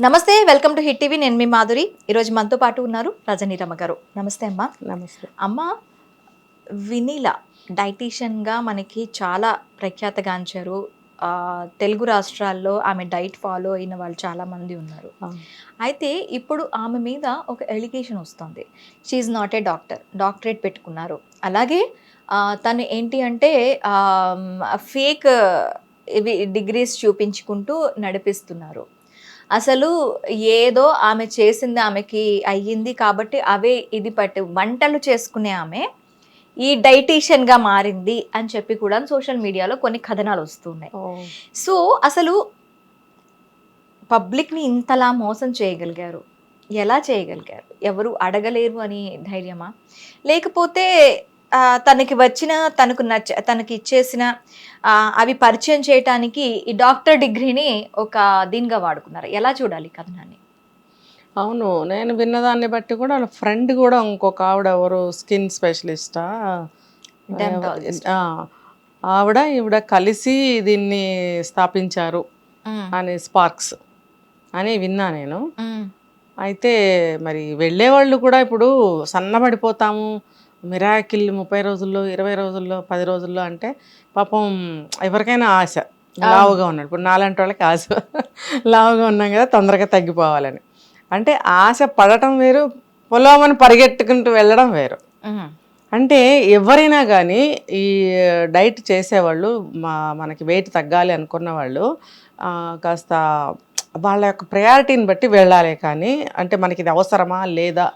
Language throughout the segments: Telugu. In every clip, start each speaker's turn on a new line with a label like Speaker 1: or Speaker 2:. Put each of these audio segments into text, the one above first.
Speaker 1: నమస్తే, వెల్కమ్ టు హిట్ టీవీ. నేను మీ మాధురి. ఈరోజు మనతో పాటు ఉన్నారు రజనీ రమ గారు. నమస్తే అమ్మా.
Speaker 2: నమస్తే.
Speaker 1: అమ్మ, వినీల డైటీషియన్గా మనకి చాలా ప్రఖ్యాతగాంచారు. తెలుగు రాష్ట్రాల్లో ఆమె డైట్ ఫాలో అయిన వాళ్ళు చాలామంది ఉన్నారు. అయితే ఇప్పుడు ఆమె మీద ఒక ఎలిగేషన్ వస్తుంది. She's not a doctor, doctorate పెట్టుకున్నారు. అలాగే తను ఏంటి అంటే ఫేక్ ఇవి డిగ్రీస్ చూపించుకుంటూ నడిపిస్తున్నారు. అసలు ఏదో ఆమె చేసింది ఆమెకి అయ్యింది కాబట్టి అవే ఇది పట్టి వంటలు చేసుకునే ఆమె ఈ డైటీషియన్గా మారింది అని చెప్పి కూడా సోషల్ మీడియాలో కొన్ని కథనాలు వస్తున్నాయి. సో అసలు పబ్లిక్ని ఇంతలా మోసం చేయగలిగారు, ఎలా చేయగలిగారు? ఎవరు అడగలేరు అని ధైర్యమా, లేకపోతే తనకి వచ్చిన తనకి ఇచ్చేసిన అవి పరిచయం చేయటానికి ఈ డాక్టర్ డిగ్రీని ఒక దీనిగా వాడుకున్నారు? ఎలా చూడాలి కథనాన్ని?
Speaker 2: అవును, నేను విన్నదాన్ని బట్టి కూడా వాళ్ళ ఫ్రెండ్ కూడా ఇంకొక ఆవిడ, ఎవరు స్కిన్ స్పెషలిస్టా, ఈవిడ కలిసి దీన్ని స్థాపించారు అని, స్పార్క్స్ అని విన్నా నేను. అయితే మరి వెళ్ళేవాళ్ళు కూడా ఇప్పుడు సన్నబడిపోతాము, మిరాకిల్ 30 రోజుల్లో, 20 రోజుల్లో, 10 రోజుల్లో అంటే పాపం ఎవరికైనా ఆశ లావుగా ఉన్నాడు. ఇప్పుడు నాలాంటి వాళ్ళకి ఆశ లావుగా ఉన్నాం కదా, తొందరగా తగ్గిపోవాలని. అంటే ఆశ పడటం వేరు, పొలమని పరిగెట్టుకుంటూ వెళ్ళడం వేరు. అంటే ఎవరైనా కానీ ఈ డైట్ చేసేవాళ్ళు, మనకి వెయిట్ తగ్గాలి అనుకున్న వాళ్ళు కాస్త వాళ్ళ యొక్క ప్రయారిటీని బట్టి వెళ్ళాలి. కానీ అంటే మనకి ఇది అవసరమా లేదా,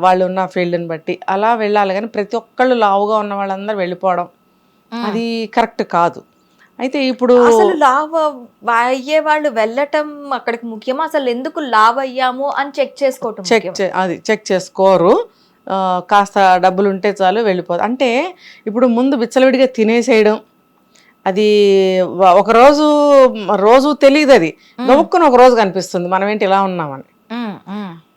Speaker 2: వాళ్ళు ఉన్న ఫీల్డ్ని బట్టి అలా వెళ్ళాలి. కానీ ప్రతి ఒక్కళ్ళు లావుగా ఉన్న వాళ్ళందరూ వెళ్ళిపోవడం అది కరెక్ట్ కాదు. అయితే ఇప్పుడు
Speaker 1: అసలు లావ్ అయ్యే వాళ్ళు వెళ్ళటం అక్కడికి ముఖ్యమా? అసలు ఎందుకు లావ్ అయ్యాము అని
Speaker 2: చెక్ చేసుకోరు. కాస్త డబ్బులు ఉంటే చాలు వెళ్ళిపోదు. అంటే ఇప్పుడు ముందు విచ్చలవిడిగా తినేసేయడం, అది రోజు తెలియదు. అది నవ్వుకుని ఒక రోజు కనిపిస్తుంది మనం ఏంటి ఇలా ఉన్నామని.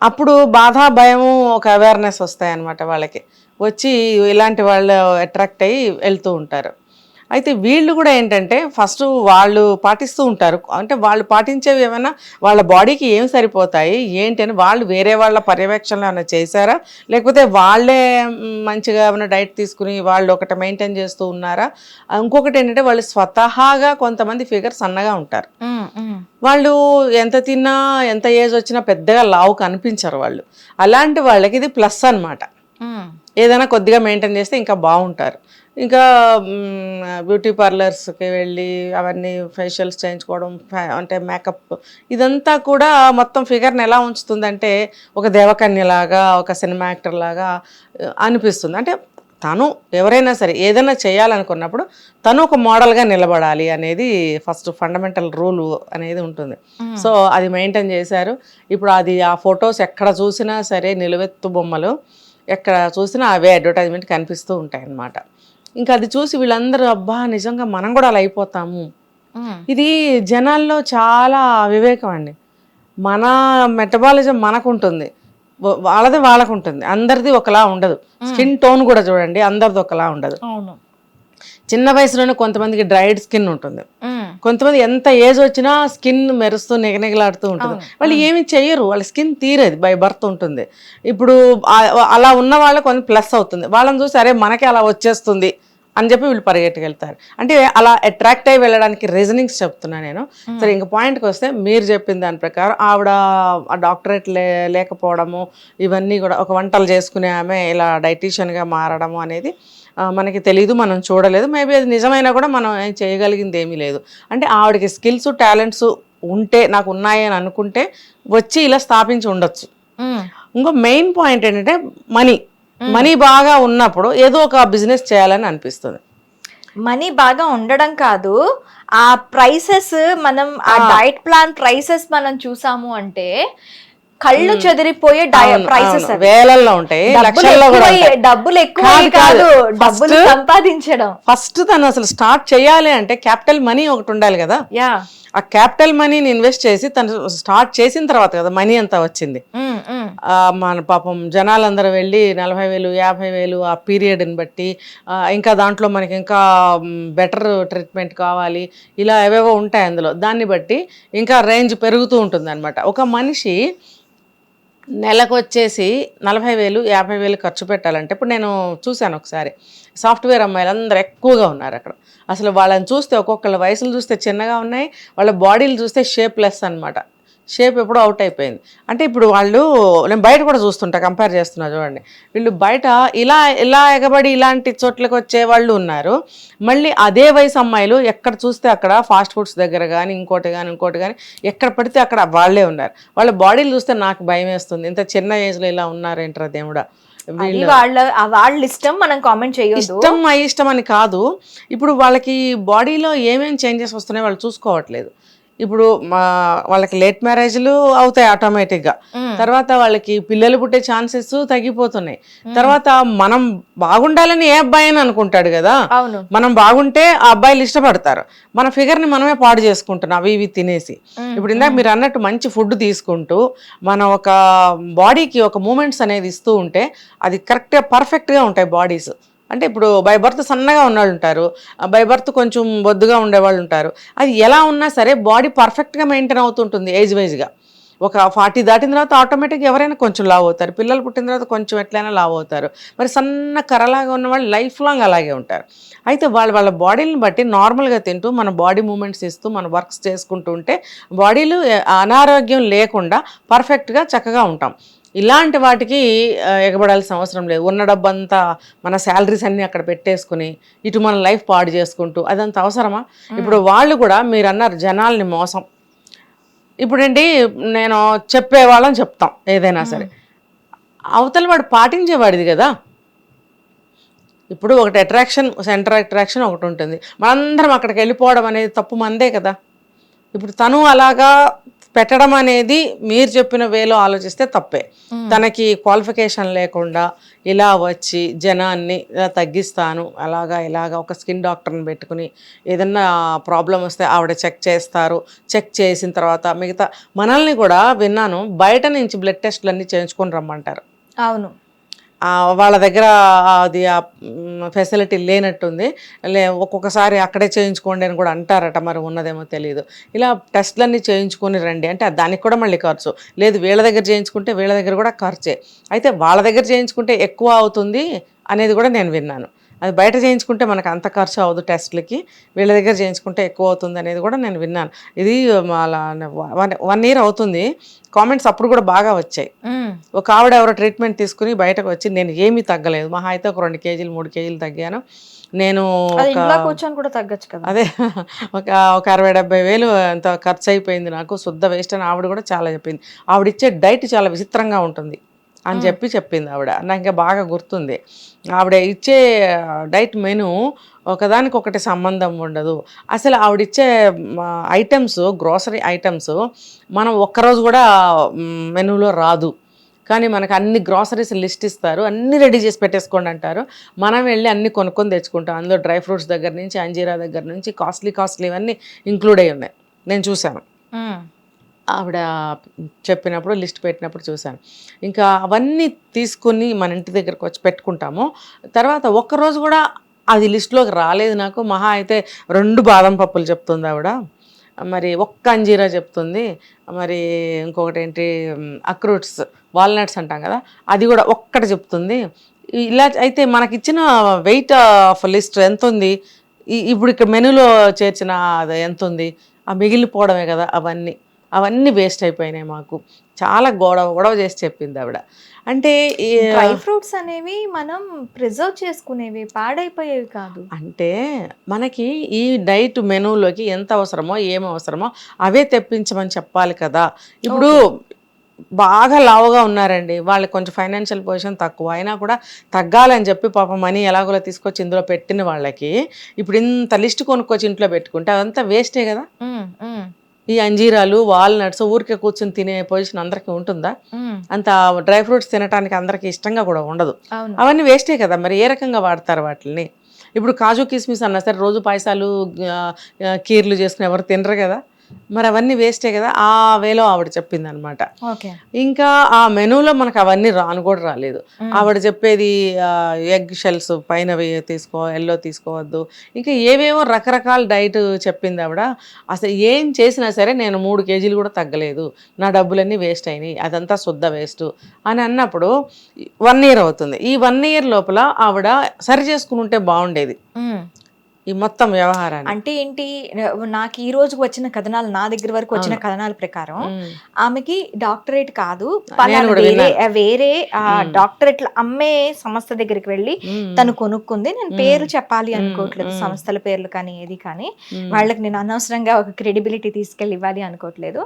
Speaker 2: అప్పుడు బాధ, భయము, ఒక అవేర్నెస్ వస్తాయి అన్నమాట వాళ్ళకి. వచ్చి ఇలాంటి వాళ్ళు అట్రాక్ట్ అయ్యి వెళ్తూ ఉంటారు. అయితే వీళ్ళు కూడా ఏంటంటే ఫస్ట్ వాళ్ళు పాటిస్తూ ఉంటారు. అంటే వాళ్ళు పాటించేవి ఏమైనా వాళ్ళ బాడీకి ఏం సరిపోతాయి ఏంటి అని వాళ్ళు వేరే వాళ్ళ పర్యవేక్షణలో ఏమైనా చేశారా, లేకపోతే వాళ్ళే మంచిగా ఏమైనా డైట్ తీసుకుని వాళ్ళు ఒకటి మెయింటైన్ చేస్తూ ఉన్నారా? ఇంకొకటి ఏంటంటే వాళ్ళు స్వతహాగా కొంతమంది ఫిగర్ సన్నగా ఉంటారు. వాళ్ళు ఎంత తిన్నా, ఎంత ఏజ్ వచ్చినా పెద్దగా లావు కనిపించరు వాళ్ళు. అలాంటి వాళ్ళకి ఇది ప్లస్ అన్నమాట. ఏదైనా కొద్దిగా మెయింటైన్ చేస్తే ఇంకా బాగుంటారు. ఇంకా బ్యూటీ పార్లర్స్కి వెళ్ళి అవన్నీ ఫేషియల్స్ చేయించుకోవడం, అంటే మేకప్, ఇదంతా కూడా మొత్తం ఫిగర్ని ఎలా ఉంచుతుందంటే ఒక దేవకన్యలాగా, ఒక సినిమా యాక్టర్ లాగా అనిపిస్తుంది. అంటే తను ఎవరైనా సరే ఏదైనా చేయాలనుకున్నప్పుడు తను ఒక మోడల్గా నిలబడాలి అనేది ఫస్ట్ ఫండమెంటల్ రూల్ అనేది ఉంటుంది. సో అది మెయింటైన్ చేశారు. ఇప్పుడు అది ఆ ఫొటోస్ ఎక్కడ చూసినా సరే నిలువెత్తు బొమ్మలు, ఎక్కడ చూసినా అవే అడ్వర్టైజ్మెంట్ కనిపిస్తూ ఉంటాయి అన్నమాట. ఇంకా అది చూసి వీళ్ళందరూ అబ్బా నిజంగా మనం కూడా అలా అయిపోతాము. ఇది జనాల్లో చాలా అవివేకం అండి. మన మెటబాలిజం మనకుంటుంది, వాళ్ళది వాళ్ళకు ఉంటుంది, అందరిది ఒకలా ఉండదు. స్కిన్ టోన్ కూడా చూడండి, అందరిది ఒకలా ఉండదు. చిన్న వయసులోనే కొంతమందికి డ్రైడ్ స్కిన్ ఉంటుంది, కొంతమంది ఎంత ఏజ్ వచ్చినా స్కిన్ మెరుస్తూ నిగనిగలాడుతూ ఉంటుంది. వాళ్ళు ఏమి చెయ్యరు, వాళ్ళ స్కిన్ తీరేది బై బర్త్ ఉంటుంది. ఇప్పుడు అలా ఉన్న వాళ్ళకి కొంచెం ప్లస్ అవుతుంది. వాళ్ళని చూసి అరే మనకి అలా వచ్చేస్తుంది అని చెప్పి వీళ్ళు పరిగెట్టుకెళ్తారు. అంటే అలా అట్రాక్ట్ అయ్యి వెళ్ళడానికి రీజనింగ్స్ చెప్తున్నా నేను. సరే, ఇంక పాయింట్కి వస్తే మీరు చెప్పిన దాని ప్రకారం ఆవిడ ఆ డాక్టరేట్ లేకపోవడము, ఇవన్నీ కూడా ఒక వంటలు చేసుకునే ఆమె ఇలా డైటీషియన్గా మారడము అనేది మనకి తెలీదు, మనం చూడలేదు. మేబీ అది నిజమైనా కూడా మనం ఏం చేయగలిగింది ఏమీ లేదు. అంటే ఆవిడకి స్కిల్స్, టాలెంట్స్ ఉంటే, నాకు ఉన్నాయి అని అనుకుంటే వచ్చి ఇలా స్థాపించి ఉండొచ్చు. ఇంకో మెయిన్ పాయింట్ ఏంటంటే మనీ బాగా ఉన్నప్పుడు ఏదో ఒక బిజినెస్ చేయాలని అనిపిస్తుంది.
Speaker 1: మనీ బాగా ఉండడం కాదు, ఆ ప్రైసెస్, మనం ఆ డైట్ ప్లాన్ ప్రైసెస్ మనం చూసాము అంటే కళ్ళు చెదిరిపోయే ప్రైసెస్
Speaker 2: వేలల్లో ఉంటాయి, లక్షల్లో కూడా ఉంటాయి.
Speaker 1: డబ్బులు ఎక్కువ కాదు, డబ్బులు సంపాదించడం.
Speaker 2: ఫస్ట్ తను అసలు స్టార్ట్ చేయాలి అంటే క్యాపిటల్ మనీ ఒకటి ఉండాలి కదా.
Speaker 1: యా,
Speaker 2: ఆ క్యాపిటల్ మనీని ఇన్వెస్ట్ చేసి తను స్టార్ట్ చేసిన తర్వాత కదా మనీ అంతా వచ్చింది. మన పాపం జనాలందరూ వెళ్ళి 40,000 50,000 ఆ పీరియడ్ని బట్టి, ఇంకా దాంట్లో మనకి ఇంకా బెటర్ ట్రీట్మెంట్ కావాలి, ఇలా ఏవేవో ఉంటాయి అందులో, దాన్ని బట్టి ఇంకా రేంజ్ పెరుగుతూ ఉంటుంది అనమాట. ఒక మనిషి నెలకు వచ్చేసి 40,000 50,000 ఖర్చు పెట్టాలంటే, ఇప్పుడు నేను చూశాను ఒకసారి సాఫ్ట్వేర్ అమ్మాయిలు అందరూ ఎక్కువగా ఉన్నారు అక్కడ. అసలు వాళ్ళని చూస్తే ఒక్కొక్కళ్ళ వయసులు చూస్తే చిన్నగా ఉన్నాయి, వాళ్ళ బాడీలు చూస్తే షేప్లెస్ అనమాట. షేప్ ఎప్పుడో అవుట్ అయిపోయింది. అంటే ఇప్పుడు వాళ్ళు, నేను బయట కూడా చూస్తుంటా, కంపేర్ చేస్తున్నా చూడండి, వీళ్ళు బయట ఇలా ఎగబడి ఇలాంటి చోట్లకి వచ్చే వాళ్ళు ఉన్నారు. మళ్ళీ అదే వయసు అమ్మాయిలు ఎక్కడ చూస్తే అక్కడ ఫాస్ట్ ఫుడ్స్ దగ్గర కానీ ఇంకోటి కానీ ఎక్కడ పడితే అక్కడ వాళ్ళే ఉన్నారు. వాళ్ళ బాడీలు చూస్తే నాకు భయం వేస్తుంది, ఇంత చిన్న ఏజ్లో ఇలా ఉన్నారేంటారా దేవుడా.
Speaker 1: వాళ్ళ ఇష్టం, మనం కామెంట్ చేయొద్దు.
Speaker 2: ఇష్టం అని కాదు, ఇప్పుడు వాళ్ళకి బాడీలో ఏమేమి చేంజెస్ వస్తున్నాయి వాళ్ళు చూసుకోవట్లేదు. ఇప్పుడు వాళ్ళకి లేట్ మ్యారేజ్లు అవుతాయి ఆటోమేటిక్గా, తర్వాత వాళ్ళకి పిల్లలు పుట్టే ఛాన్సెస్ తగ్గిపోతున్నాయి. తర్వాత మనం బాగుండాలని ఏ అబ్బాయి అని అనుకుంటాడు కదా, మనం బాగుంటే ఆ అబ్బాయిలు ఇష్టపడతారు. మన ఫిగర్ని మనమే పాడు చేసుకుంటున్నాం అవి ఇవి తినేసి. ఇప్పుడు ఇందాక మీరు అన్నట్టు మంచి ఫుడ్ తీసుకుంటూ మనం ఒక బాడీకి ఒక మూమెంట్స్ అనేది ఇస్తూ ఉంటే అది కరెక్ట్గా పర్ఫెక్ట్గా ఉంటాయి బాడీస్. అంటే ఇప్పుడు బై బర్త్ సన్నగా ఉన్నవాళ్ళు ఉంటారు, బై బర్త్ కొంచెం బొద్దుగా ఉండేవాళ్ళు ఉంటారు. అది ఎలా ఉన్నా సరే బాడీ పర్ఫెక్ట్గా మెయింటైన్ అవుతుంటుంది ఏజ్ వైజ్గా. ఒక 40 దాటిన తర్వాత ఆటోమేటిక్గా ఎవరైనా కొంచెం లావ్ అవుతారు, పిల్లలు పుట్టిన తర్వాత కొంచెం ఎట్లయినా లావ్ అవుతారు. మరి సన్న కర్రలాగా ఉన్న వాళ్ళు లైఫ్ లాంగ్ అలాగే ఉంటారు. అయితే వాళ్ళ బాడీని బట్టి నార్మల్గా తింటూ మన బాడీ మూమెంట్స్ ఇస్తూ మన వర్క్స్ చేసుకుంటూ ఉంటే బాడీలు అనారోగ్యం లేకుండా పర్ఫెక్ట్గా చక్కగా ఉంటాం. ఇలాంటి వాటికి ఎగబడాల్సిన అవసరం లేదు. ఉన్న డబ్బంతా మన శాలరీస్ అన్నీ అక్కడ పెట్టేసుకుని ఇటు మన లైఫ్ పాడు చేసుకుంటూ అదంత అవసరమా? ఇప్పుడు వాళ్ళు కూడా మీరు అన్నారు జనాల్ని మోసం. ఇప్పుడండి నేను చెప్పేవాళ్ళని చెప్తాం ఏదైనా సరే, అవతల వాడు పాటించేవాడిది కదా. ఇప్పుడు ఒకటి సెంటర్ అట్రాక్షన్ ఒకటి ఉంటుంది, మనందరం అక్కడికి వెళ్ళిపోవడం అనేది తప్పు మందే కదా. ఇప్పుడు తను అలాగా పెట్టడం అనేది మీరు చెప్పిన వేలో ఆలోచిస్తే తప్పే. తనకి క్వాలిఫికేషన్ లేకుండా ఇలా వచ్చి జనాన్ని ఇలా తగ్గిస్తాను ఇలాగా ఒక స్కిన్ డాక్టర్ని పెట్టుకుని ఏదన్నా ప్రాబ్లం వస్తే ఆవిడ చెక్ చేస్తారు. చెక్ చేసిన తర్వాత మిగతా మనల్ని కూడా విన్నాను బయట నుంచి బ్లడ్ టెస్ట్లు అన్నీ చేయించుకొని రమ్మంటారు.
Speaker 1: అవును,
Speaker 2: వాళ్ళ దగ్గర అది ఫెసిలిటీ లేనట్టుంది, ఒక్కొక్కసారి అక్కడే చేయించుకోండి అని కూడా అంటారట, మరి ఉన్నదేమో తెలియదు. ఇలా టెస్ట్లన్నీ చేయించుకొని రండి అంటే దానికి కూడా మళ్ళీ ఖర్చు లేదు. వీళ్ళ దగ్గర చేయించుకుంటే వీళ్ళ దగ్గర కూడా ఖర్చే. అయితే వాళ్ళ దగ్గర చేయించుకుంటే ఎక్కువ అవుతుంది అనేది కూడా నేను విన్నాను. అది బయట చేయించుకుంటే మనకు అంత ఖర్చు అవ్వదు టెస్ట్లకి, వీళ్ళ దగ్గర చేయించుకుంటే ఎక్కువ అవుతుంది అనేది కూడా నేను విన్నాను. ఇది అలా 1 year అవుతుంది. కామెంట్స్ అప్పుడు కూడా బాగా వచ్చాయి. ఒక ఆవిడ ఎవరో ట్రీట్మెంట్ తీసుకుని బయటకు వచ్చి నేను ఏమీ తగ్గలేదు, మహా అయితే ఒక 2 kgs 3 kgs తగ్గాను, నేను
Speaker 1: కూడా తగ్గచ్చు కదా,
Speaker 2: అదే ఒక 60-70 వేలు అంత ఖర్చు అయిపోయింది నాకు, శుద్ధ వేస్ట్ అని ఆవిడ కూడా చాలా చెప్పింది. ఆవిడ ఇచ్చే డైట్ చాలా విచిత్రంగా ఉంటుంది అని చెప్పింది ఆవిడ. నాకు ఇంకా బాగా గుర్తుంది. ఆవిడ ఇచ్చే డైట్ మెనూ ఒకదానికొకటి సంబంధం ఉండదు. అసలు ఆవిడిచ్చే ఐటమ్స్, గ్రోసరీ ఐటమ్స్ మనం ఒక్కరోజు కూడా మెనూలో రాదు. కానీ మనకు అన్ని గ్రాసరీస్ లిస్ట్ ఇస్తారు, అన్నీ రెడీ చేసి పెట్టేసుకోండి అంటారు. మనం వెళ్ళి అన్నీ కొనుక్కొని తెచ్చుకుంటాం. అందులో డ్రై ఫ్రూట్స్ దగ్గర నుంచి అంజీరా దగ్గర నుంచి కాస్ట్లీ ఇవన్నీ ఇంక్లూడ్ అయ్యి ఉన్నాయి. నేను చూశాను, ఆవిడ చెప్పినప్పుడు లిస్ట్ పెట్టినప్పుడు చూశాను. ఇంకా అవన్నీ తీసుకుని మన ఇంటి దగ్గరకు వచ్చి పెట్టుకుంటాము. తర్వాత ఒక్కరోజు కూడా అది లిస్టులోకి రాలేదు నాకు. మహా అయితే 2 బాదం పప్పులు చెప్తుంది ఆవిడ, మరి 1 అంజీరా చెప్తుంది, మరి ఇంకొకటి ఏంటి అక్రూట్స్ వాల్నట్స్ అంటాం కదా అది కూడా 1 చెప్తుంది. ఇలా అయితే మనకిచ్చిన వెయిట్ ఆఫ్ లిస్ట్ ఎంత ఉంది, ఇప్పుడు ఇక్కడ మెనూలో చేర్చిన అది ఎంత ఉంది, ఆ మిగిలిపోవడమే కదా. అవన్నీ వేస్ట్ అయిపోయినాయి మాకు. చాలా గొడవ చేసి చెప్పింది ఆవిడ. అంటే
Speaker 1: డ్రై ఫ్రూట్స్ అనేవి మనం ప్రిజర్వ్ చేసుకునేవి, పాడైపోయేవి కాదు.
Speaker 2: అంటే మనకి ఈ డైట్ మెనూలోకి ఎంత అవసరమో ఏమవసరమో అవే తెప్పించమని చెప్పాలి కదా. ఇప్పుడు బాగా లావుగా ఉన్నారండి, వాళ్ళకి కొంచెం ఫైనాన్షియల్ పొజిషన్ తక్కువ అయినా కూడా తగ్గాలని చెప్పి పాపం మనీ ఎలాగోలా తీసుకొచ్చి ఇందులో పెట్టిన వాళ్ళకి ఇప్పుడు ఇంత లిస్ట్ కొనుక్కొచ్చి ఇంట్లో పెట్టుకుంటే అదంతా వేస్టే కదా. ఈ అంజీరాలు వాల్నట్స్ ఊరికే కూర్చొని తినే పొజిషన్ అందరికీ ఉంటుందా? అంత డ్రై ఫ్రూట్స్ తినడానికి అందరికి ఇష్టంగా కూడా ఉండదు. అవన్నీ వేస్టే కదా, మరి ఏ రకంగా వాడతారు వాటిని? ఇప్పుడు కాజు కిస్మిస్ అన్నా సరే రోజు పాయసాలు కీర్లు చేసుకుని ఎవరు తినరు కదా, మరి అవన్నీ వేస్టే కదా. ఆ వేలో ఆవిడ చెప్పింది అనమాట. ఇంకా ఆ మెనూలో మనకు అవన్నీ రాను కూడా రాలేదు. ఆవిడ చెప్పేది ఎగ్ షెల్స్ పైన ఎల్లో తీసుకోవద్దు, ఇంకా ఏవేవో రకరకాల డైట్ చెప్పింది ఆవిడ. అసలు ఏం చేసినా సరే నేను 3 కేజీలు కూడా తగ్గలేదు, నా డబ్బులన్నీ వేస్ట్ అయినాయి, అదంతా శుద్ధ వేస్ట్ అని అన్నప్పుడు 1 ఇయర్ అవుతుంది. ఈ 1 ఇయర్ లోపల ఆవిడ సరి చేసుకుని ఉంటే బాగుండేది ఈ మొత్తం వ్యవహారాన్ని.
Speaker 1: అంటే ఏంటి, నాకు ఈ రోజుకి వచ్చిన కథనాలు, నా దగ్గర వరకు వచ్చిన కథనాల ప్రకారం ఆమెకి డాక్టరేట్ కాదు, వేరే డాక్టరేట్ అమ్మే సంస్థ దగ్గరికి వెళ్ళి తను కొనుక్కుంది. నేను పేరు చెప్పాలి అనుకోవట్లేదు, సంస్థల పేర్లు కానీ ఏది కానీ, వాళ్ళకి నేను అనవసరంగా ఒక క్రెడిబిలిటీ తీసుకెళ్ళి ఇవ్వాలి అనుకోవట్లేదు.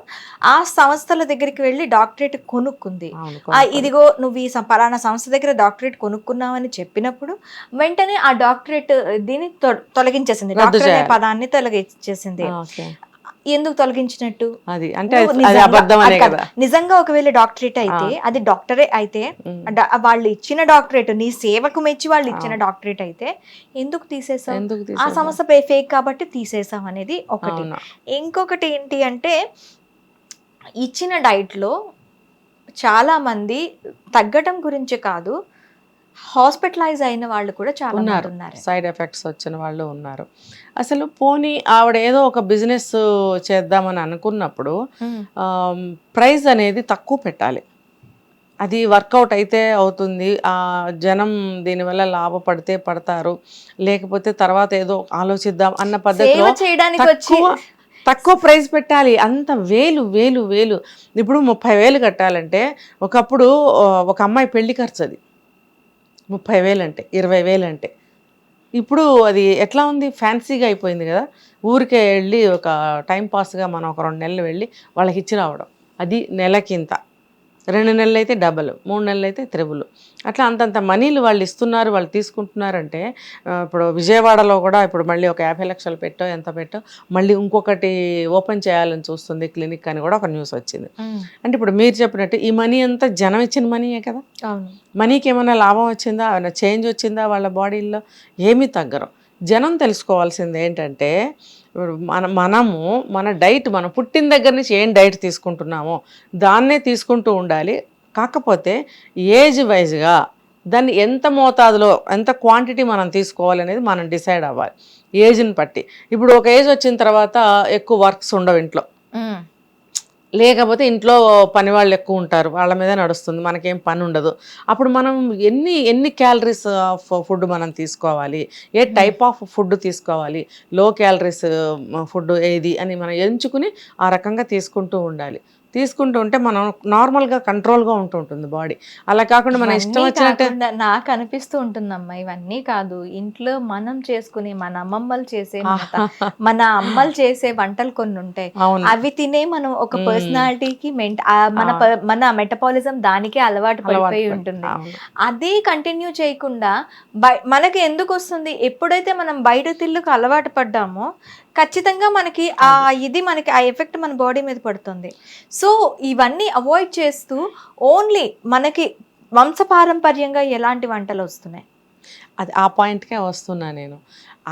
Speaker 1: ఆ సంస్థల దగ్గరికి వెళ్ళి డాక్టరేట్ కొనుక్కుంది. ఇదిగో నువ్వు ఈ పలానా సంస్థ దగ్గర డాక్టరేట్ కొనుక్కున్నావని చెప్పినప్పుడు వెంటనే ఆ డాక్టరేట్ దీన్ని తొలగించేసింది, డాక్టర్ అనే పదాన్ని తొలగించేసింది. ఎందుకు తొలగించినట్టు?
Speaker 2: అది అంటే అబద్ధమనే కదా.
Speaker 1: నిజంగా ఒకవేళ డాక్టరేట్ అయితే, అది డాక్టరే అయితే, వాళ్ళు ఇచ్చిన డాక్టరేట్ నీ సేవకు మెచ్చి వాళ్ళు ఇచ్చిన డాక్టరేట్ అయితే ఎందుకు తీసేసావు? ఆ సంస్థ ఫేక్ కాబట్టి తీసేసాం అనేది ఒకటి. ఇంకొకటి ఏంటి అంటే, ఇచ్చిన డైట్ లో చాలా మంది తగ్గటం గురించి కాదు, హాస్పిటలైజ్ అయిన వాళ్ళు కూడా చాలా ఉన్నారు,
Speaker 2: సైడ్ ఎఫెక్ట్స్ వచ్చిన వాళ్ళు ఉన్నారు. అసలు పోనీ ఆవిడ ఏదో ఒక బిజినెస్ చేద్దామని అనుకున్నప్పుడు ప్రైస్ అనేది తక్కువ పెట్టాలి, అది వర్కౌట్ అయితే అవుతుంది, జనం దీనివల్ల లాభపడితే పడతారు, లేకపోతే తర్వాత ఏదో ఆలోచిద్దాం అన్న పద్ధతిలో తక్కువ ప్రైస్ పెట్టాలి. అంత వేలు వేలు వేలు ఇప్పుడు 30,000 కట్టాలంటే, ఒకప్పుడు ఒక అమ్మాయి పెళ్లి ఖర్చు అది 30,000 అంటే, 20,000 అంటే. ఇప్పుడు అది ఎట్లా ఉంది, ఫ్యాన్సీగా అయిపోయింది కదా. ఊరికే వెళ్ళి ఒక టైంపాస్గా మనం ఒక 2 నెలలు వెళ్ళి వాళ్ళకి ఇచ్చి రావడం, అది నెలకింత, 2 నెలలు అయితే డబల్, 3 నెలలు అయితే త్రిబుల్, అట్లా అంతంత మనీలు వాళ్ళు ఇస్తున్నారు, వాళ్ళు తీసుకుంటున్నారంటే. ఇప్పుడు విజయవాడలో కూడా ఇప్పుడు మళ్ళీ ఒక 50 లక్షలు పెట్టో ఎంత పెట్టో మళ్ళీ ఇంకొకటి ఓపెన్ చేయాలని చూస్తుంది క్లినిక్ అని కూడా ఒక న్యూస్ వచ్చింది. అంటే ఇప్పుడు మీరు చెప్పినట్టు ఈ మనీ అంతా జనం ఇచ్చిన మనీయే కదా. మనీకి ఏమైనా లాభం వచ్చిందా, ఏమైనా చేంజ్ వచ్చిందా వాళ్ళ బాడీల్లో? ఏమీ తగ్గరు. జనం తెలుసుకోవాల్సింది ఏంటంటే, మనము మన డైట్, మనం పుట్టిన దగ్గర నుంచి ఏం డైట్ తీసుకుంటున్నామో దాన్నే తీసుకుంటూ ఉండాలి. కాకపోతే ఏజ్ వైజ్గా దాన్ని ఎంత మోతాదులో, ఎంత క్వాంటిటీ మనం తీసుకోవాలి అనేది మనం డిసైడ్ అవ్వాలి ఏజ్ని బట్టి. ఇప్పుడు ఒక ఏజ్ వచ్చిన తర్వాత ఎక్కువ వర్క్స్ ఉండవు ఇంట్లో, లేకపోతే ఇంట్లో పని వాళ్ళు ఎక్కువ ఉంటారు, వాళ్ళ మీద నడుస్తుంది, మనకేం పని ఉండదు. అప్పుడు మనం ఎన్ని క్యాలరీస్ ఆఫ్ ఫుడ్ మనం తీసుకోవాలి, ఏ టైప్ ఆఫ్ ఫుడ్ తీసుకోవాలి, లో క్యాలరీస్ ఫుడ్ ఏది అని మనం ఎంచుకుని ఆ రకంగా తీసుకుంటూ ఉండాలి. తీసుకుంటూ ఉంటే మనం నార్మల్గా కంట్రోల్గా ఉంటుంది బాడీ. అలా కాకుండా మన ఇష్టం వచ్చినట్టు
Speaker 1: నాకు అనిపిస్తూ ఉంటుందమ్మా. ఇవన్నీ కాదు, ఇంట్లో మనం చేసుకునే, మన అమ్మమ్మలు చేసే, మన అమ్మలు చేసే వంటలు కొన్ని ఉంటాయి, అవి తినే మనం ఒక పర్సనాలిటీకి మన మెటబాలిజం దానికే అలవాటు పడిపోయి ఉంటుంది. అదే కంటిన్యూ చేయకుండా మనకి ఎందుకు వస్తుంది, ఎప్పుడైతే మనం బయట తిల్లుకు అలవాటు పడ్డామో ఖచ్చితంగా మనకి మనకి ఆ ఎఫెక్ట్ మన బాడీ మీద పడుతుంది. సో ఇవన్నీ అవాయిడ్ చేస్తూ ఓన్లీ మనకి వంశపారంపర్యంగా ఎలాంటి వంటలు వస్తున్నాయి,
Speaker 2: అది ఆ పాయింట్కే వస్తున్నా నేను.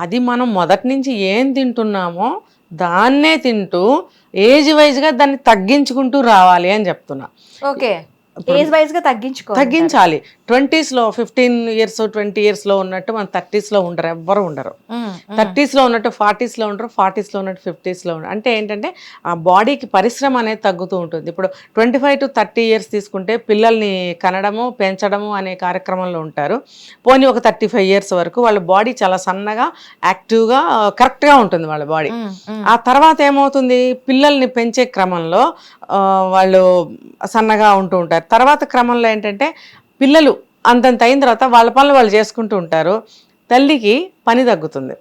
Speaker 2: అది మనం మొదటి నుంచి ఏం తింటున్నామో దాన్నే తింటూ ఏజ్ వైజ్గా దాన్ని తగ్గించుకుంటూ రావాలి అని చెప్తున్నా.
Speaker 1: ఓకే, ఏజ్ వైజ్ గా
Speaker 2: తగ్గించాలి. 20s లో 15 years 20 years లో ఉన్నట్టు మన 30s లో ఉండరు, ఎవ్వరు ఉండరు. 30s లో ఉన్నట్టు 40s లో ఉండరు, 40s లో ఉన్నట్టు 50s లో ఉండరు. అంటే ఏంటంటే ఆ బాడీకి పరిశ్రమ అనేది తగ్గుతూ ఉంటుంది. ఇప్పుడు 25 to 30 years తీసుకుంటే పిల్లల్ని కనడము పెంచడము అనే కార్యక్రమంలో ఉంటారు. పోనీ ఒక 35 years వరకు వాళ్ళ బాడీ చాలా సన్నగా యాక్టివ్గా కరెక్ట్గా ఉంటుంది వాళ్ళ బాడీ. ఆ తర్వాత ఏమవుతుంది, పిల్లల్ని పెంచే క్రమంలో వాళ్ళు సన్నగా ఉంటూ ఉంటారు. తర్వాత క్రమంలో ఏంటంటే పిల్లలు అంతంత అయిన తర్వాత వాళ్ళ పనులు వాళ్ళు చేసుకుంటూ ఉంటారు, తల్లికి పని తగ్గుతుంది.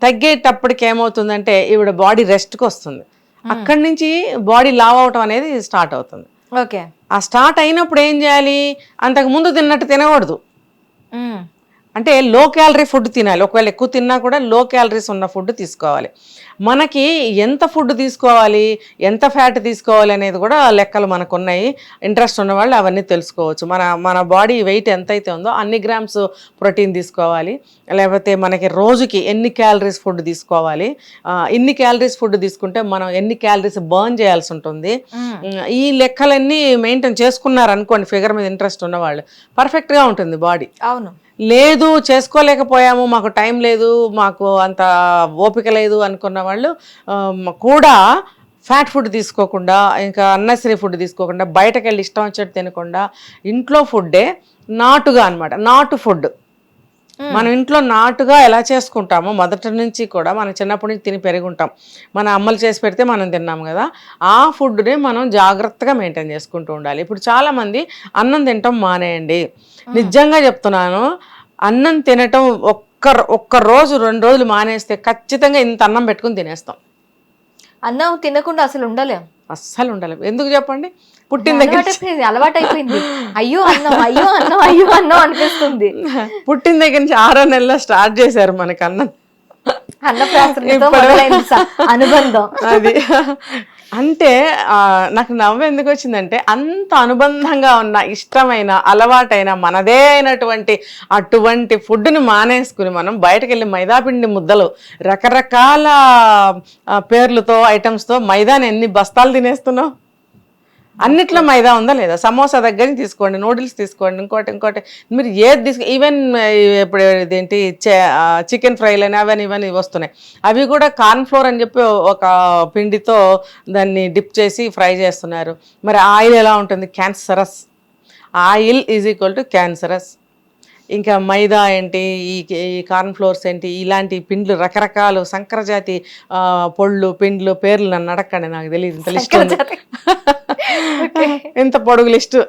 Speaker 2: తగ్గేటప్పటికి ఏమవుతుందంటే ఈవిడ బాడీ రెస్ట్కి వస్తుంది. అక్కడి నుంచి బాడీ లావ్ అవటం అనేది స్టార్ట్ అవుతుంది.
Speaker 1: ఓకే,
Speaker 2: ఆ స్టార్ట్ అయినప్పుడు ఏం చేయాలి, అంతకు ముందు తిన్నట్టు తినకూడదు. అంటే లో క్యాలరీ ఫుడ్ తినాలి. ఒకవేళ ఎక్కువ తిన్నా కూడా లో క్యాలరీస్ ఉన్న ఫుడ్ తీసుకోవాలి. మనకి ఎంత ఫుడ్ తీసుకోవాలి, ఎంత ఫ్యాట్ తీసుకోవాలి అనేది కూడా లెక్కలు మనకు ఉన్నాయి. ఇంట్రెస్ట్ ఉన్నవాళ్ళు అవన్నీ తెలుసుకోవచ్చు. మన బాడీ వెయిట్ ఎంతైతే ఉందో అన్ని గ్రామ్స్ ప్రోటీన్ తీసుకోవాలి, లేకపోతే మనకి రోజుకి ఎన్ని క్యాలరీస్ ఫుడ్ తీసుకోవాలి, ఇన్ని క్యాలరీస్ ఫుడ్ తీసుకుంటే మనం ఎన్ని క్యాలరీస్ బర్న్ చేయాల్సి ఉంటుంది. ఈ లెక్కలన్నీ మెయింటైన్ చేసుకున్నారనుకోండి, ఫిగర్ మీద ఇంట్రెస్ట్ ఉన్నవాళ్ళు పర్ఫెక్ట్గా ఉంటుంది బాడీ.
Speaker 1: అవును.
Speaker 2: లేదు చేసుకోలేకపోయాము, మాకు టైం లేదు, మాకు అంత ఓపిక లేదు అనుకున్న వాళ్ళు కూడా ఫ్యాట్ ఫుడ్ తీసుకోకుండా, ఇంకా అన్నెసరీ ఫుడ్ తీసుకోకుండా, బయటకు వెళ్ళి ఇష్టం వచ్చేట్టు తినకుండా ఇంట్లో ఫుడ్డే నాటుగా అనమాట. నాటు ఫుడ్ మనం ఇంట్లో నాటుగా ఎలా చేసుకుంటామో మొదటి నుంచి కూడా మనం చిన్నప్పటి నుంచి తిని పెరిగి ఉంటాం. మన అమ్మలు చేసి పెడితే మనం తిన్నాం కదా, ఆ ఫుడ్ని మనం జాగ్రత్తగా మెయింటైన్ చేసుకుంటూ ఉండాలి. ఇప్పుడు చాలామంది అన్నం తినటం మానేయండి. నిజంగా చెప్తున్నాను, అన్నం తినటం ఒక్క రోజు 2 రోజులు మానేస్తే ఖచ్చితంగా ఇంత అన్నం పెట్టుకుని తినేస్తాం.
Speaker 1: అన్నం తినకుండా అసలు ఉండలేం,
Speaker 2: అస్సలు ఉండలేము. ఎందుకు చెప్పండి? పుట్టిన దగ్గర
Speaker 1: అలవాటు అయిపోయింది. అయ్యో అన్నం అయ్యో అన్నం అయ్యో అన్నం అనిపిస్తుంది.
Speaker 2: పుట్టిన దగ్గర నుంచి 6 నెలల్లో స్టార్ట్ చేశారు మనకి అన్నం,
Speaker 1: అనుబంధం.
Speaker 2: అది అంటే నాకు నవ్వు ఎందుకు వచ్చిందంటే, అంత అనుబంధంగా ఉన్న ఇష్టమైన అలవాటైన మనదే అయినటువంటి అటువంటి ఫుడ్ని మానేసుకుని మనం బయటకు వెళ్ళి మైదాపిండి ముద్దలు రకరకాల పేర్లతో ఐటమ్స్తో మైదాని ఎన్ని బస్తాలు తినేస్తున్నావు. అన్నిట్లో మైదా ఉందా లేదా? సమోసా దగ్గర నుంచి తీసుకోండి, నూడిల్స్ తీసుకోండి, ఇంకోటి మీరు ఏది ఈవెన్ ఇప్పుడు ఇదేంటి చికెన్ ఫ్రైలు అని అవన్నీ ఇవన్నీ వస్తున్నాయి. అవి కూడా కార్న్ ఫ్లోర్ అని చెప్పి ఒక పిండితో దాన్ని డిప్ చేసి ఫ్రై చేస్తున్నారు. మరి ఆయిల్ ఎలా ఉంటుంది? Cancerous. Oil is equal to cancerous. ఇంకా మైదా ఏంటి, ఈ కార్న్ ఫ్లోర్స్ ఏంటి, ఇలాంటి పిండ్లు రకరకాలు సంకరజాతి పిండ్లు పేర్లు నన్ను అడగండి, నాకు తెలియదు. ఇంత లిస్ట్ ఉంది, ఎంత పొడుగు లిస్టు.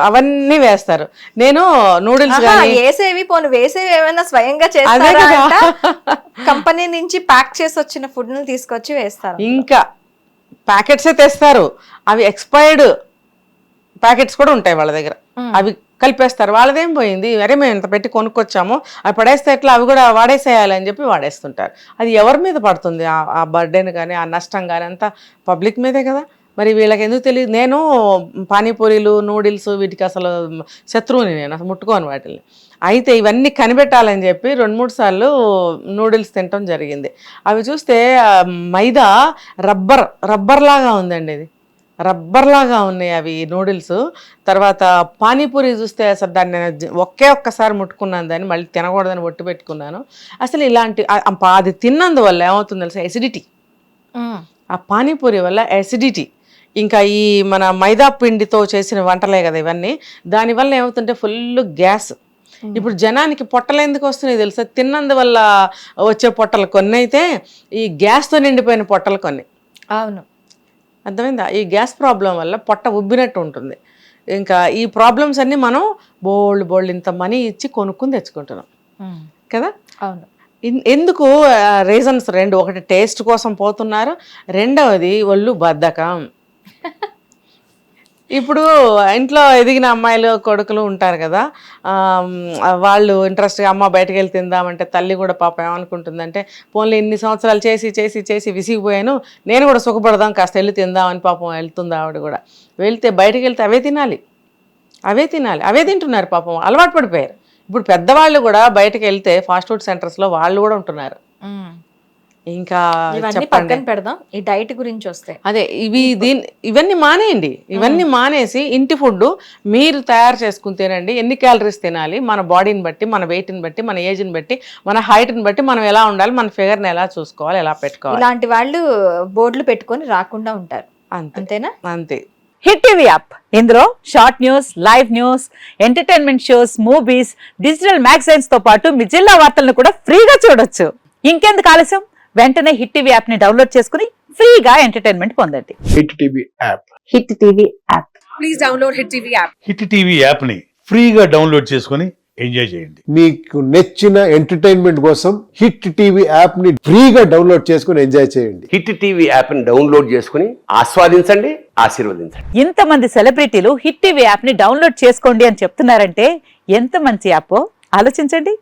Speaker 2: అవన్నీ వేస్తారు. నేను నూడిల్స్
Speaker 1: వేసేవి ఏమైనా స్వయంగా చేస్తారా? కంపెనీ నుంచి ప్యాక్ చేసి వచ్చిన ఫుడ్ ని తీసుకొచ్చి వేస్తారు.
Speaker 2: ఇంకా ప్యాకెట్సే తెస్తారు. అవి ఎక్స్పైర్డ్ ప్యాకెట్స్ కూడా ఉంటాయి వాళ్ళ దగ్గర. అవి కలిపేస్తారు. వాళ్ళదేం పోయింది, అరే మేము ఇంత పెట్టి కొనుక్కొచ్చాము, అవి పడేస్తే ఎట్లా, అవి కూడా వాడేసేయాలి అని చెప్పి వాడేస్తుంటారు. అది ఎవరి మీద పడుతుంది ఆ బర్డెన్ కానీ ఆ నష్టం కానీ? అంతా పబ్లిక్ మీదే కదా. మరి వీళ్ళకి ఎందుకు తెలియదు? నేను పానీపూరీలు నూడిల్స్ వీటికి అసలు శత్రువుని, నేను అసలు ముట్టుకోను వాటిని. అయితే ఇవన్నీ కనిపెట్టాలని చెప్పి 2-3 సార్లు నూడిల్స్ తినటం జరిగింది. అవి చూస్తే మైదా రబ్బర్ లాగా ఉందండి, ఇది రబ్బర్ లాగా ఉన్నాయి అవి నూడిల్స్. తర్వాత పానీపూరి చూస్తే అసలు దాన్ని ఒక్కసారి ముట్టుకున్నాను, దాన్ని మళ్ళీ తినకూడదని ఒట్టు పెట్టుకున్నాను. అసలు ఇలాంటి అది తిన్నందువల్ల ఏమవుతుంది తెలుసా? ఎసిడిటీ. ఆ పానీపూరి వల్ల ఎసిడిటీ. ఇంకా ఈ మన మైదా పిండితో చేసిన వంటలే కదా ఇవన్నీ, దానివల్ల ఏమవుతుంటే ఫుల్ గ్యాస్. ఇప్పుడు జనానికి పొట్టలు ఎందుకు వస్తున్నాయి తెలుసా? తిన్నందువల్ల వచ్చే పొట్టలు కొన్ని అయితే ఈ గ్యాస్తో నిండిపోయిన పొట్టలు కొన్ని.
Speaker 1: అవును,
Speaker 2: అర్థమైందా? ఈ గ్యాస్ ప్రాబ్లం వల్ల పొట్ట ఉబ్బినట్టు ఉంటుంది. ఇంకా ఈ ప్రాబ్లమ్స్ అన్నీ మనం బోల్డ్ ఇంత మనీ ఇచ్చి కొనుక్కుని తెచ్చుకుంటున్నాం కదా.
Speaker 1: అవును.
Speaker 2: ఎందుకు? రీజన్స్ 2. ఒకటి టేస్ట్ కోసం పోతున్నారు, రెండవది ఒళ్ళు బద్ధకం. ఇప్పుడు ఇంట్లో ఎదిగిన అమ్మాయిలు కొడుకులు ఉంటారు కదా, వాళ్ళు ఇంట్రెస్ట్గా అమ్మ బయటకు వెళ్ళి తిందామంటే తల్లి కూడా పాపం ఏమనుకుంటుందంటే, పోన్లే ఇన్ని సంవత్సరాలు చేసి విసిగిపోయాను, నేను కూడా సుఖపడదాం, కాస్త వెళ్ళి తిందామని పాపం వెళ్తుంది ఆవిడ కూడా. వెళ్తే బయటకు వెళ్తే అవే తినాలి, అవే తింటున్నారు పాపం, అలవాటు పడిపోయారు. ఇప్పుడు పెద్దవాళ్ళు కూడా బయటకు వెళ్తే ఫాస్ట్ ఫుడ్ సెంటర్స్లో వాళ్ళు కూడా ఉంటున్నారు. ఇంకా
Speaker 1: పక్కన పెడదాం, ఈ డైట్ గురించి వస్తే
Speaker 2: అదే ఇవన్నీ మానేయండి. ఇవన్నీ మానేసి ఇంటి ఫుడ్ మీరు తయారు చేసుకుని తినండి. ఎన్ని క్యాలరీస్ తినాలి, మన బాడీని బట్టి, మన వెయిట్ని బట్టి, మన ఏజ్ని బట్టి, మన హైట్ని బట్టి మనం ఎలా ఉండాలి, మన ఫిగర్ని ఎలా చూసుకోవాలి, ఎలా పెట్టుకోవాలి.
Speaker 1: ఇలాంటి వాళ్ళు బోర్డులు పెట్టుకొని రాకుండా ఉంటారు. అంతేనా?
Speaker 2: అంతే.
Speaker 3: హిట్ టీవీ యాప్, ఇందులో short news, live news, entertainment shows, movies, digital magazines తో పాటు మీ జిల్లా వార్తలను కూడా ఫ్రీగా చూడొచ్చు. ఇంకెందుకు ఆలస్యం, వెంటనే హిట్ టీవీ యాప్ ని డౌన్లోడ్ చేసుకుని ఫ్రీగా ఎంటర్టైన్మెంట్ పొందండి.
Speaker 4: Hit TV app.
Speaker 3: Hit TV app.
Speaker 1: Please download hit TV app.
Speaker 5: Hit TV app ని ఫ్రీగా డౌన్లోడ్ చేసుకుని ఎంజాయ్ చేయండి.
Speaker 4: మీకు నచ్చిన ఎంటర్టైన్మెంట్ కోసం హిట్ టీవీ యాప్ ని ఫ్రీగా డౌన్లోడ్ చేసుకుని ఎంజాయ్ చేయండి.
Speaker 6: హిట్ టీవీ యాప్ ని డౌన్లోడ్ చేసుకుని ఆస్వాదించండి, ఆశీర్వదించండి.
Speaker 3: ఇంతమంది సెలబ్రిటీలు హిట్ టీవీ యాప్ ని డౌన్లోడ్ చేసుకోండి అని చెప్తున్నారంటే ఎంత మంచి యాప్. ఆలోచించండి.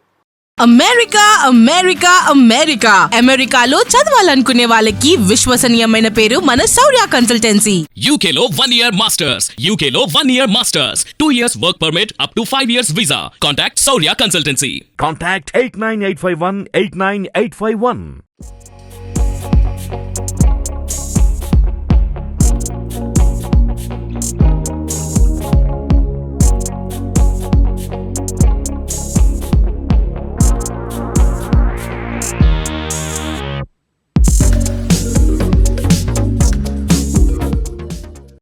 Speaker 7: అమెరికా అమెరికా అమెరికా అమెరికాలో చదవాలనుకునే వాళ్ళకి విశ్వసనీయమైన పేరు మన శౌర్య consultancy.
Speaker 8: UK Law 1 Year Masters. UK Law 1 Year Masters. 2 years work permit up to 5 years visa. Contact Saurya Consultancy.
Speaker 9: Contact 89851 89851.